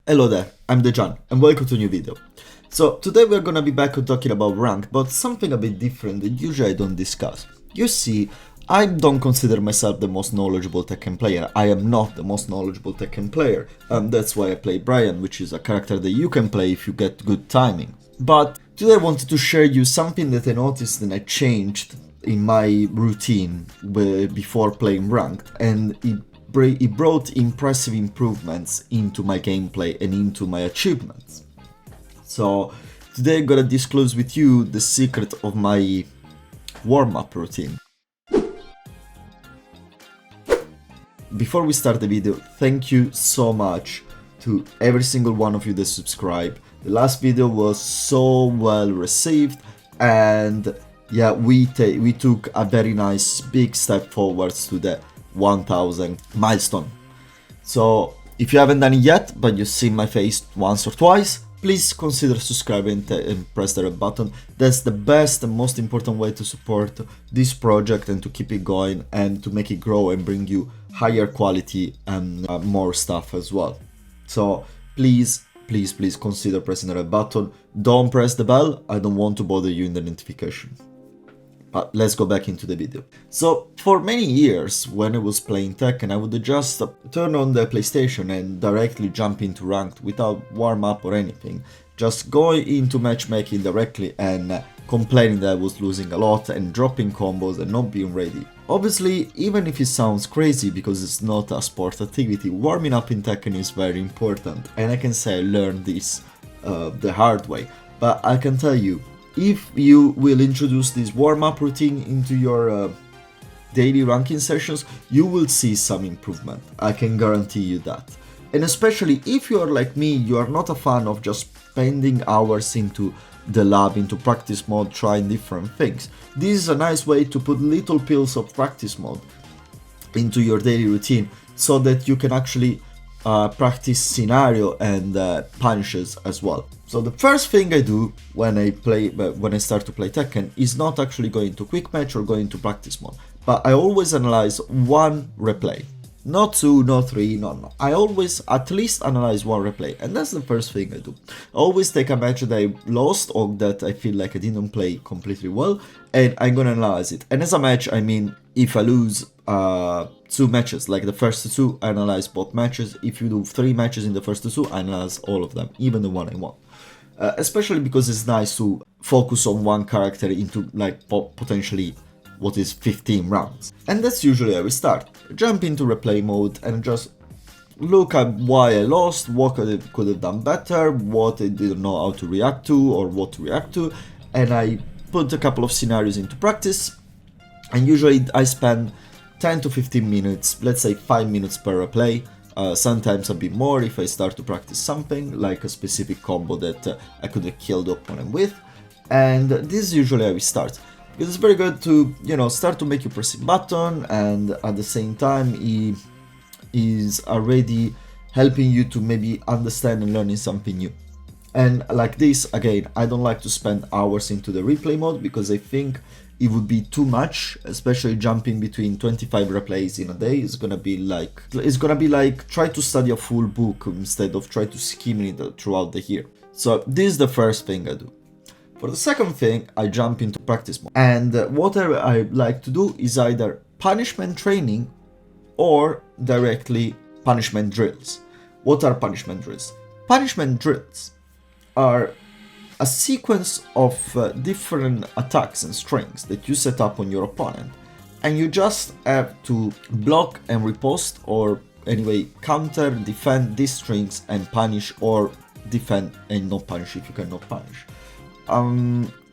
Hello there, I'm Dejan and welcome to a new video. So today we're gonna be back on talking about rank, but something a bit different that usually I don't discuss. You see, I don't consider myself the most knowledgeable Tekken player. I am not the most knowledgeable Tekken player, and that's why I play Brian, which is a character that you can play if you get good timing. But today I wanted to share you something that I noticed and I changed in my routine before playing ranked, and it brought impressive improvements into my gameplay and into my achievements. So today I'm gonna disclose with you the secret of my warm-up routine. Before we start the video, thank you so much to every single one of you that subscribed. The last video was so well received, and yeah, we took a very nice big step forwards to the 1000 milestone. So if you haven't done it yet, but you've seen my face once or twice, please consider subscribing and press the red button. That's the best and most important way to support this project and to keep it going and to make it grow and bring you higher quality and more stuff as well. So please consider pressing the red button. Don't press the bell, I don't want to bother you in the notification. But let's go back into the video. So for many years when I was playing Tekken, I would just turn on the PlayStation and directly jump into ranked without warm up or anything. Just go into matchmaking directly and complaining that I was losing a lot and dropping combos and not being ready. Obviously, even if it sounds crazy because it's not a sport activity, warming up in Tekken is very important, and I can say I learned this the hard way. But I can tell you, if you will introduce this warm-up routine into your daily ranking sessions, you will see some improvement. I can guarantee you that. And especially if you are like me, you are not a fan of just spending hours into the lab, into practice mode, trying different things. This is a nice way to put little pills of practice mode into your daily routine so that you can actually practice scenario and punishes as well. So the first thing I do when I start to play Tekken is not actually going to quick match or going to practice mode, but I always analyze one replay. Not two, not three, no. I always at least analyze one replay, and that's the first thing I do. I always take a match that I lost or that I feel like I didn't play completely well, and I'm gonna analyze it. And as a match, I mean, if I lose two matches, like the first two, I analyze both matches. If you do 3 matches in the first two, I analyze all of them, even the one I won. Especially because it's nice to focus on one character into like potentially what is 15 rounds. And that's usually how we start. Jump into replay mode and just look at why I lost, what could have done better, what I didn't know how to react to or what to react to, and I put a couple of scenarios into practice, and usually I spend 10 to 15 minutes, let's say 5 minutes per replay, sometimes a bit more if I start to practice something, like a specific combo that I could have killed the opponent with, and this is usually how we start. It's very good to, start to make you press a button, and at the same time he is already helping you to maybe understand and learning something new. And like this, again, I don't like to spend hours into the replay mode because I think it would be too much, especially jumping between 25 replays in a day. It's gonna be like try to study a full book instead of try to skim it throughout the year. So this is the first thing I do. For the second thing, I jump into practice mode. And what I like to do is either punishment training or directly punishment drills. What are punishment drills? Punishment drills are a sequence of different attacks and strings that you set up on your opponent. And you just have to block and riposte, or anyway, counter, defend these strings and punish, or defend and not punish if you cannot punish.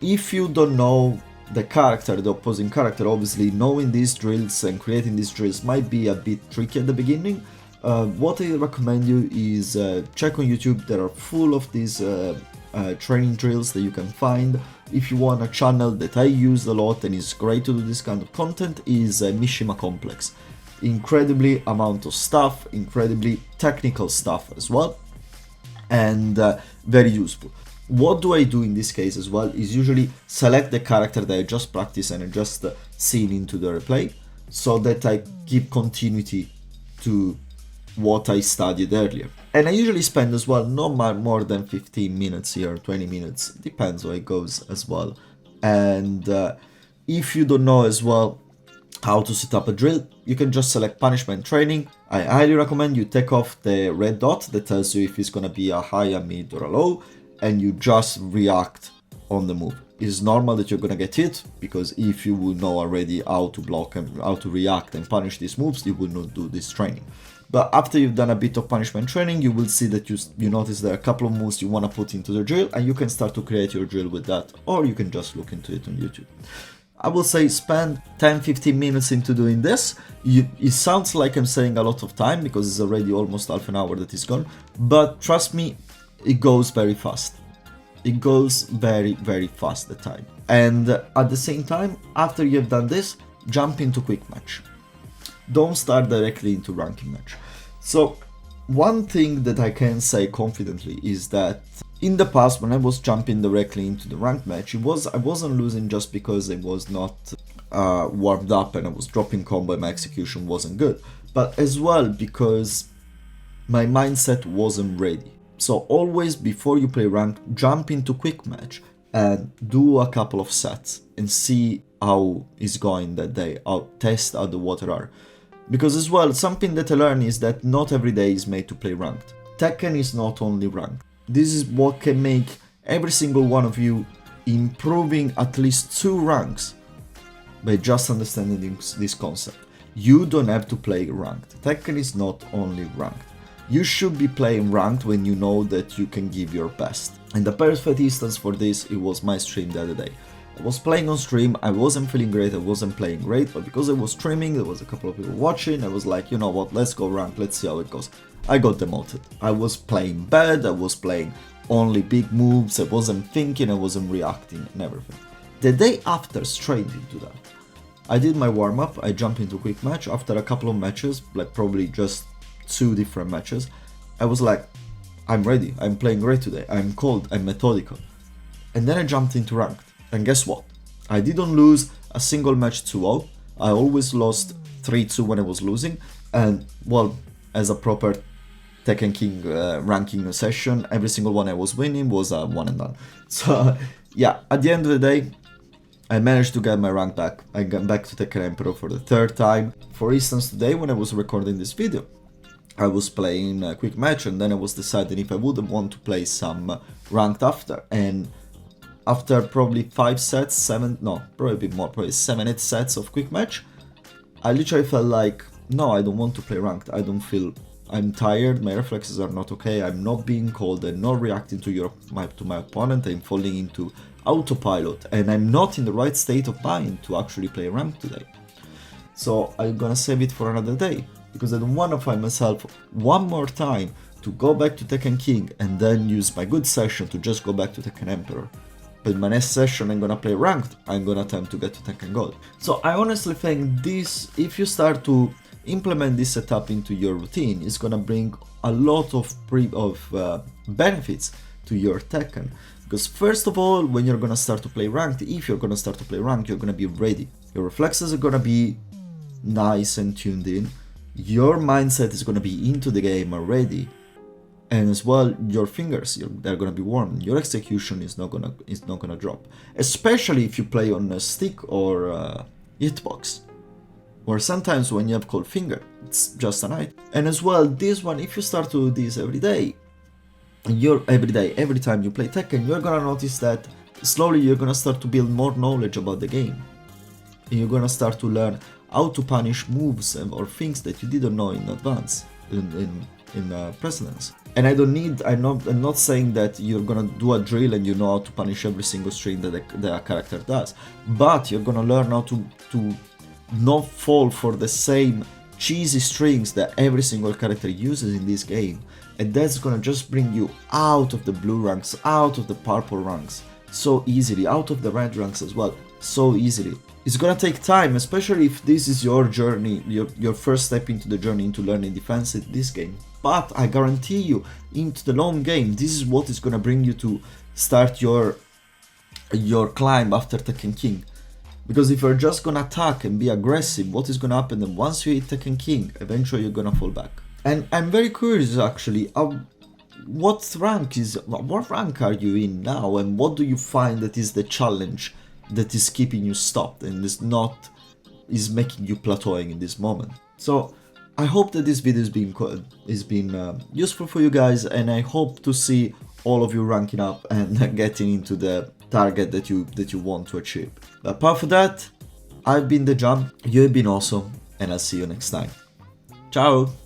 If you don't know the opposing character, obviously knowing these drills and creating these drills might be a bit tricky at the beginning. What I recommend you is check on YouTube. There are full of these training drills that you can find. If you want a channel that I use a lot and is great to do this kind of content is Mishima Complex. Incredibly amount of stuff, incredibly technical stuff as well, and very useful. What do I do in this case as well is usually select the character that I just practiced and I just seen into the replay, so that I give continuity to what I studied earlier. And I usually spend as well not more than 15 minutes here, 20 minutes, depends how it goes as well. And if you don't know as well how to set up a drill, you can just select punishment training. I highly recommend you take off the red dot that tells you if it's gonna be a high, a mid, or a low, and you just react on the move. It's normal that you're gonna get hit, because if you would know already how to block and how to react and punish these moves, you would not do this training. But after you've done a bit of punishment training, you will see that you notice there are a couple of moves you want to put into the drill, and you can start to create your drill with that, or you can just look into it on YouTube. I will say spend 10-15 minutes into doing this. It sounds like I'm saying a lot of time, because it's already almost half an hour that is gone, but trust me, it goes very fast. It goes very, very fast, the time. And at the same time, after you've done this, jump into quick match. Don't start directly into ranking match. So one thing that I can say confidently is that in the past, when I was jumping directly into the ranked match, I wasn't losing just because I was not warmed up and I was dropping combo and my execution wasn't good, but as well because my mindset wasn't ready. So always before you play ranked, jump into quick match and do a couple of sets and see how it's going that day, test how the water are. Because as well, something that I learned is that not every day is made to play ranked. Tekken is not only ranked. This is what can make every single one of you improving at least 2 ranks by just understanding this concept. You don't have to play ranked. Tekken is not only ranked. You should be playing ranked when you know that you can give your best. And the perfect instance for this, it was my stream the other day. I was playing on stream, I wasn't feeling great, I wasn't playing great, but because I was streaming, there was a couple of people watching, I was like, you know what, let's go ranked, let's see how it goes. I got demoted. I was playing bad, I was playing only big moves, I wasn't thinking, I wasn't reacting and everything. The day after, straight into that, I did my warm-up, I jumped into quick match. After a couple of matches, like probably just 2 different matches, I was like, I'm ready, I'm playing great today, I'm cold, I'm methodical. And then I jumped into ranked. And guess what? I didn't lose a single match 2-0. I always lost 3-2 when I was losing. And well, as a proper Tekken King ranking session, every single one I was winning was a one and done. So yeah, at the end of the day, I managed to get my rank back. I got back to Tekken Emperor for the 3rd time. For instance, today when I was recording this video, I was playing a quick match and then I was deciding if I would want to play some ranked after. And after probably 5 sets, 7, no, probably a bit more, probably 7-8 sets of quick match, I literally felt like, no, I don't want to play ranked. I don't feel, I'm tired, my reflexes are not okay, I'm not being cold, I'm not reacting to my opponent, I'm falling into autopilot, and I'm not in the right state of mind to actually play ranked today. So I'm gonna save it for another day, because I don't want to find myself one more time to go back to Tekken King and then use my good session to just go back to Tekken Emperor. But my next session I'm gonna play ranked, I'm gonna attempt to get to Tekken Gold. So I honestly think this, if you start to implement this setup into your routine, it's gonna bring a lot of benefits to your Tekken. Because first of all, when you're gonna start to play ranked, if you're gonna start to play ranked, you're gonna be ready. Your reflexes are gonna be nice and tuned in. Your mindset is gonna be into the game already. And as well, your fingers, they're gonna be warm. Your execution is not gonna drop, especially if you play on a stick or a hitbox, or sometimes when you have cold finger, it's just a night. And as well, this one, if you start to do this every day, every time you play Tekken, you're gonna notice that slowly you're gonna start to build more knowledge about the game, and you're gonna start to learn how to punish moves or things that you didn't know in advance in precedence. And I'm not saying that you're gonna do a drill and you know how to punish every single string that a character does, but you're gonna learn how to not fall for the same cheesy strings that every single character uses in this game, and that's gonna just bring you out of the blue ranks, out of the purple ranks so easily, out of the red ranks as well so easily. It's gonna take time, especially if this is your journey, your first step into the journey into learning defense in this game. But I guarantee you, into the long game, this is what is gonna bring you to start your climb after Tekken King. Because if you're just gonna attack and be aggressive, what is gonna happen then once you hit Tekken King, eventually you're gonna fall back. And I'm very curious actually, what rank are you in now, and what do you find that is the challenge that is keeping you stopped and is making you plateauing in this moment? So I hope that this video has been useful for you guys, and I hope to see all of you ranking up and getting into the target that you want to achieve. Apart from that, I've been the Jam, you have been awesome, and I'll see you next time. Ciao!